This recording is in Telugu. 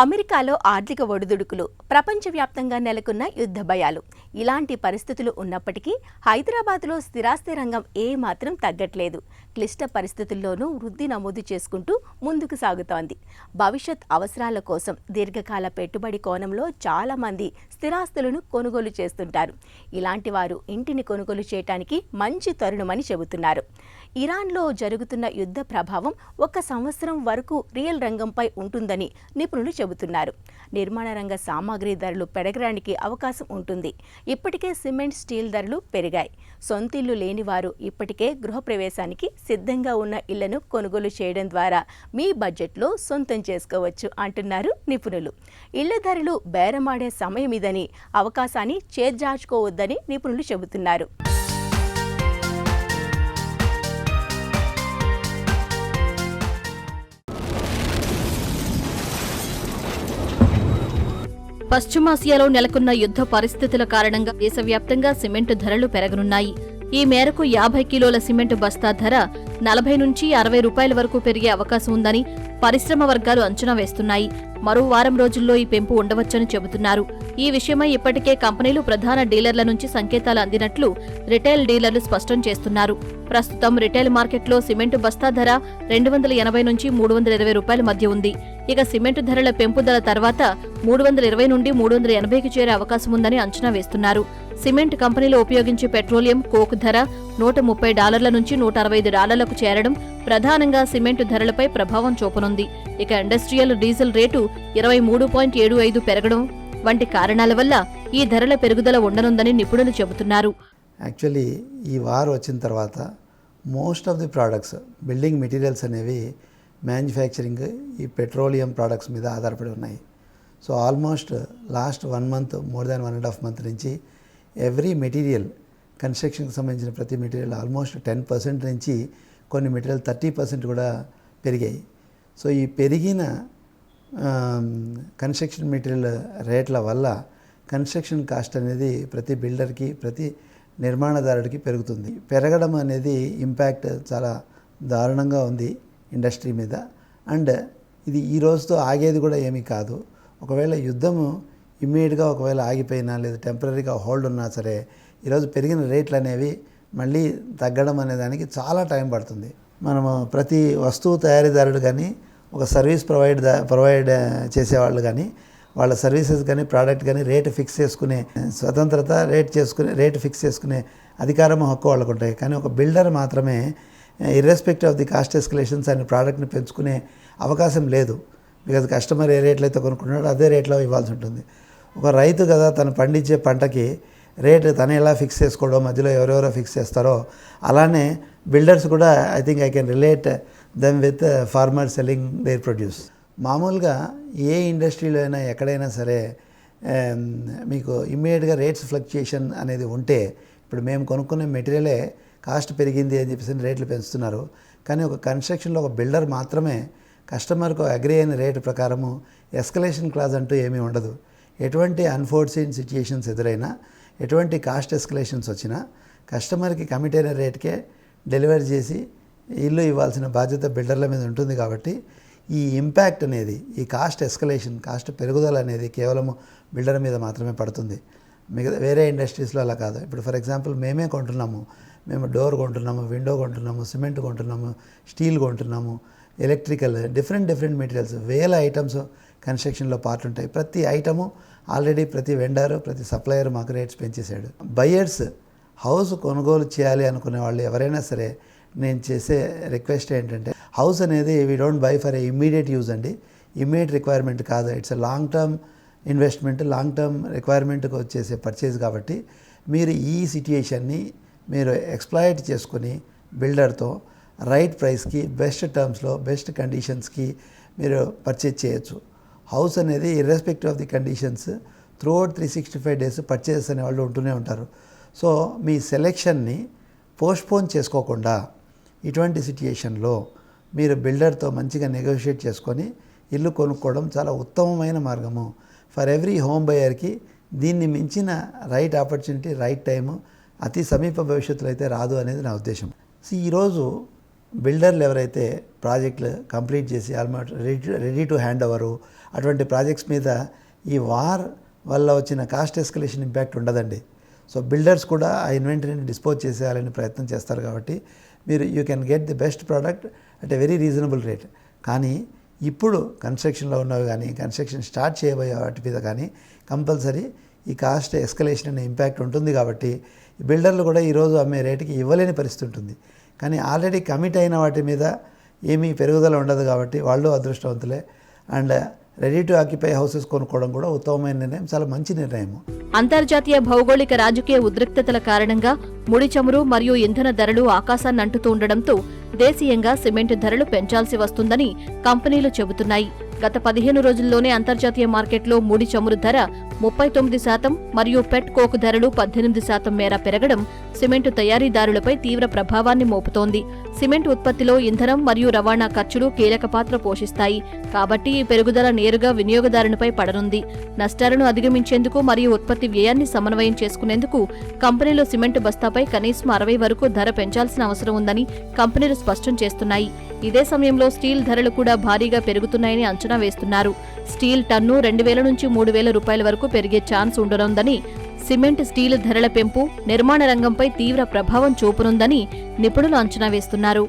అమెరికాలో ఆర్థిక ఒడిదుడుకులు, ప్రపంచవ్యాప్తంగా నెలకొన్న యుద్ధ భయాలు, ఇలాంటి పరిస్థితులు ఉన్నప్పటికీ హైదరాబాద్లో స్థిరాస్తి రంగం ఏమాత్రం తగ్గట్లేదు. క్లిష్ట పరిస్థితుల్లోనూ వృద్ధి నమోదు చేసుకుంటూ ముందుకు సాగుతోంది. భవిష్యత్ అవసరాల కోసం దీర్ఘకాల పెట్టుబడి కోణంలో చాలా మంది స్థిరాస్తులను కొనుగోలు చేస్తుంటారు. ఇలాంటి వారు ఇంటిని కొనుగోలు చేయడానికి మంచి తరుణమని చెబుతున్నారు. ఇరాన్లో జరుగుతున్న యుద్ధ ప్రభావం 1 సంవత్సరం వరకు రియల్ రంగంపై ఉంటుందని నిపుణులు చెబుతున్నారు. నిర్మాణ రంగ సామాగ్రి ధరలు పెరగడానికి అవకాశం ఉంటుంది. ఇప్పటికే సిమెంట్, స్టీల్ ధరలు పెరిగాయి. సొంతిల్లు లేని వారు ఇప్పటికే గృహప్రవేశానికి సిద్ధంగా ఉన్న ఇళ్లను కొనుగోలు చేయడం ద్వారా మీ బడ్జెట్లో సొంతం చేసుకోవచ్చు అంటున్నారు నిపుణులు. ఇళ్ల ధరలు బేరమాడే సమయం ఇదని, అవకాశాన్ని చేజార్చుకోవద్దని నిపుణులు చెబుతున్నారు. పశ్చిమాసియాలో నెలకొన్న యుద్ధ పరిస్థితుల కారణంగా దేశవ్యాప్తంగా సిమెంటు ధరలు పెరగనున్నాయి. ఈ మేరకు 50 కిలోల సిమెంటు బస్తా ధర 40 నుంచి 60 రూపాయల వరకు పెరిగే అవకాశం ఉందని పరిశ్రమ వర్గాలు అంచనా వేస్తున్నాయి. మరో వారం రోజుల్లో ఈ పెంపు ఉండవచ్చని చెబుతున్నారు. ఈ విషయమై ఇప్పటికే కంపెనీలు ప్రధాన డీలర్ల నుంచి సంకేతాలు అందినట్లు రిటైల్ డీలర్లు స్పష్టం చేస్తున్నారు. ప్రస్తుతం రిటైల్ మార్కెట్లో సిమెంటు బస్తా ధర 280 నుంచి 320 రూపాయల మధ్య ఉంది. ఇక సిమెంటు ధరల పెంపుదల తర్వాత 320 నుండి 380కి చేరే అవకాశం ఉందని అంచనా వేస్తున్నారు. సిమెంట్ కంపెనీలు ఉపయోగించే పెట్రోలియం, కోక్ ధర $130 నుంచి $165కు చేరడం ప్రధానంగా సిమెంటు ధరలపై ప్రభావం చూపనుంది. ఇక ఇండస్ట్రియల్ డీజిల్ రేటు 23.75 పెరగడం వంటి కారణాల వల్ల ఈ ధరల పెరుగుదల ఉండనుందని నిపుణులు చెబుతున్నారు. యాక్చువల్లీ ఈ వార్ వచ్చిన తర్వాత most of the products, building materials అనేవి మ్యానుఫ్యాక్చరింగ్ ఈ పెట్రోలియం ప్రోడక్ట్స్ మీద ఆధారపడి ఉన్నాయి. So almost last 1 month, more than 1.5 month నుంచి ఎవ్రీ మెటీరియల్, కన్స్ట్రక్షన్కి సంబంధించిన ప్రతి మెటీరియల్ ఆల్మోస్ట్ 10% నుంచి కొన్ని మెటీరియల్ 30% కూడా పెరిగాయి. సో ఈ పెరిగిన కన్స్ట్రక్షన్ మెటీరియల్ రేట్ల వల్ల కన్స్ట్రక్షన్ కాస్ట్ అనేది ప్రతి బిల్డర్కి, ప్రతి నిర్మాణదారుడికి పెరుగుతుంది. పెరగడం అనేది ఇంపాక్ట్ చాలా దారుణంగా ఉంది ఇండస్ట్రీ మీద. అండ్ ఇది ఈ రోజుతో ఆగేది కూడా ఏమీ కాదు. ఒకవేళ యుద్ధము ఇమ్మీడియట్గా ఒకవేళ ఆగిపోయినా లేదా టెంపరీగా హోల్డ్ ఉన్నా సరే, ఈరోజు పెరిగిన రేట్లు అనేవి మళ్ళీ తగ్గడం అనేదానికి చాలా టైం పడుతుంది. మనము ప్రతి వస్తువు తయారీదారుడు కానీ, ఒక సర్వీస్ ప్రొవైడ్ చేసేవాళ్ళు కానీ, వాళ్ళ సర్వీసెస్ కానీ, ప్రోడక్ట్ కానీ రేటు ఫిక్స్ చేసుకునే స్వతంత్రత, రేటు ఫిక్స్ చేసుకునే అధికారం, హక్కు వాళ్ళకు ఉంటాయి. కానీ ఒక బిల్డర్ మాత్రమే irrespective of the cost escalations అనే ప్రోడక్ట్ని పెంచుకునే అవకాశం లేదు. బికాజ్ కస్టమర్ ఏ రేట్లో అయితే కొనుక్కున్నాడో అదే రేట్లో ఇవ్వాల్సి ఉంటుంది. ఒక రైతు కదా తను పండించే పంటకి రేటు తను ఎలా ఫిక్స్ చేసుకోవడం, మధ్యలో ఎవరెవరో ఫిక్స్ చేస్తారో, అలానే బిల్డర్స్ కూడా I think I can relate them with farmer selling their produce. మామూలుగా ఏ ఇండస్ట్రీలో అయినా ఎక్కడైనా సరే మీకు ఇమ్మీడియట్గా రేట్స్ ఫ్లక్చుయేషన్ అనేది ఉంటే, ఇప్పుడు మేము కొనుక్కునే మెటీరియలే కాస్ట్ పెరిగింది అని చెప్పేసి రేట్లు పెంచుతున్నారు. కానీ ఒక కన్స్ట్రక్షన్లో ఒక బిల్డర్ మాత్రమే కస్టమర్కు అగ్రి అయిన రేటు ప్రకారము ఎస్కలేషన్ క్లాజ్ అంటూ ఏమీ ఉండదు. ఎటువంటి అన్ఫోర్సీన్ సిచ్యుయేషన్స్ ఎదురైనా, ఎటువంటి కాస్ట్ ఎస్కలేషన్స్ వచ్చినా కస్టమర్కి కమిట్ అయిన రేట్కే డెలివరీ చేసి ఇల్లు ఇవ్వాల్సిన బాధ్యత బిల్డర్ల మీద ఉంటుంది. కాబట్టి ఈ ఇంపాక్ట్ అనేది, ఈ కాస్ట్ ఎస్కలేషన్, కాస్ట్ పెరుగుదల అనేది కేవలం బిల్డర్ మీద మాత్రమే పడుతుంది. మిగతా వేరే ఇండస్ట్రీస్లో అలా కాదు. ఇప్పుడు ఫర్ ఎగ్జాంపుల్ మేమే కొంటున్నాము, మేము డోర్ కొంటున్నాము, విండో కొంటున్నాము, సిమెంట్ కొంటున్నాము, స్టీల్ కొంటున్నాము, ఎలక్ట్రికల్, డిఫరెంట్ మెటీరియల్స్, వేల ఐటమ్స్ కన్స్ట్రక్షన్లో పార్ట్ ఉంటాయి. ప్రతి ఐటము ఆల్రెడీ ప్రతి వెండర్, ప్రతి సప్లయర్ మాకు రేట్స్ పెంచేశాడు. బయర్స్ హౌస్ కొనుగోలు చేయాలి అనుకునే వాళ్ళు ఎవరైనా సరే, నేను చేసే రిక్వెస్ట్ ఏంటంటే, హౌస్ అనేది we don't buy for a immediate use అండి. ఇమ్మీడియట్ రిక్వైర్మెంట్ కాదు, it's a long term investment, long term రిక్వైర్మెంట్కి వచ్చేసే పర్చేజ్. కాబట్టి మీరు ఈ సిట్యుయేషన్ని మీరు ఎక్స్ప్లాయిట్ చేసుకుని బిల్డర్తో రైట్ ప్రైస్కి, బెస్ట్ టర్మ్స్లో, బెస్ట్ కండిషన్స్కి మీరు పర్చేజ్ చేయొచ్చు. హౌస్ అనేది irrespective of the conditions throughout 365 days purchases అనేవాళ్ళు ఉంటూనే ఉంటారు. సో మీ సెలెక్షన్ని పోస్ట్పోన్ చేసుకోకుండా ఇటువంటి సిట్యుయేషన్లో మీరు బిల్డర్తో మంచిగా నెగోషియేట్ చేసుకొని ఇల్లు కొనుక్కోవడం చాలా ఉత్తమమైన మార్గము. ఫర్ ఎవ్రీ హోమ్ బయర్కి దీన్ని మించిన రైట్ ఆపర్చునిటీ, రైట్ టైము అతి సమీప భవిష్యత్తులో అయితే రాదు అనేది నా ఉద్దేశం. ఈరోజు బిల్డర్లు ఎవరైతే ప్రాజెక్టులు కంప్లీట్ చేసి almost ready to hand over అటువంటి ప్రాజెక్ట్స్ మీద ఈ వార్ వల్ల వచ్చిన కాస్ట్ ఎస్కలేషన్ ఇంపాక్ట్ ఉండదండి. సో బిల్డర్స్ కూడా ఆ ఇన్వెంటరీని డిస్పోజ్ చేసేయాలని ప్రయత్నం చేస్తారు కాబట్టి మీరు you can get the best product at a very reasonable rate. కానీ ఇప్పుడు కన్స్ట్రక్షన్లో ఉన్నవి కానీ కన్స్ట్రక్షన్ స్టార్ట్ చేయబోయే వాటి మీద కానీ కంపల్సరీ ఈ కాస్ట్ ఎస్కలేషన్ అనే ఇంపాక్ట్ ఉంటుంది కాబట్టి బిల్డర్లు కూడా ఈరోజు అమ్మే రేటుకి ఇవ్వలేని పరిస్థితి ఉంటుంది. కానీ ఆల్రెడీ కమిట్ అయిన వాటి మీద ఏమీ పెరుగుదల ఉండదు కాబట్టి వాళ్ళు అదృష్టవంతులే. And ready to occupy houses కొనుక్కోవడం కూడా ఉత్తమమైన నిర్ణయం, చాలా మంచి నిర్ణయం. అంతర్జాతీయ భౌగోళిక రాజకీయ ఉద్రిక్తతల కారణంగా ముడి చమురు మరియు ఇంధన ధరలు ఆకాశాన్ని అంటుతూ ఉండడంతో దేశీయంగా సిమెంట్ ధరలు పెంచాల్సి వస్తుందని కంపెనీలు చెబుతున్నాయి. గత 15 రోజుల్లోనే అంతర్జాతీయ మార్కెట్లో ముడి చమురు ధర 39% మరియు పెట్ కోక్ ధరలు 18% మేర పెరగడం సిమెంటు తయారీదారులపై తీవ్ర ప్రభావాన్ని మోపుతోంది. సిమెంట్ ఉత్పత్తిలో ఇంధనం మరియు రవాణా ఖర్చులు కీలక పాత్ర పోషిస్తాయి. కాబట్టి ఈ పెరుగుదల నేరుగా వినియోగదారునిపై పడనుంది. నష్టాలను అధిగమించేందుకు మరియు ఉత్పత్తి వ్యయాన్ని సమన్వయం చేసుకునేందుకు కంపెనీలు సిమెంట్ బస్తాపై కనీసం 60 వరకు ధర పెంచాల్సిన అవసరం ఉందని కంపెనీలు స్పష్టం చేస్తున్నాయి. ఇదే సమయంలో స్టీల్ ధరలు కూడా భారీగా పెరుగుతున్నాయని అంచనా వేస్తున్నారు. స్టీల్ టన్ను 2000 నుంచి 3000 రూపాయల వరకు పెరిగే ఛాన్స్ ఉండనుందని, సిమెంట్ స్టీల్ ధరల పెంపు నిర్మాణ రంగంపై తీవ్ర ప్రభావం చూపనుందని నిపుణులు అంచనా వేస్తున్నారు.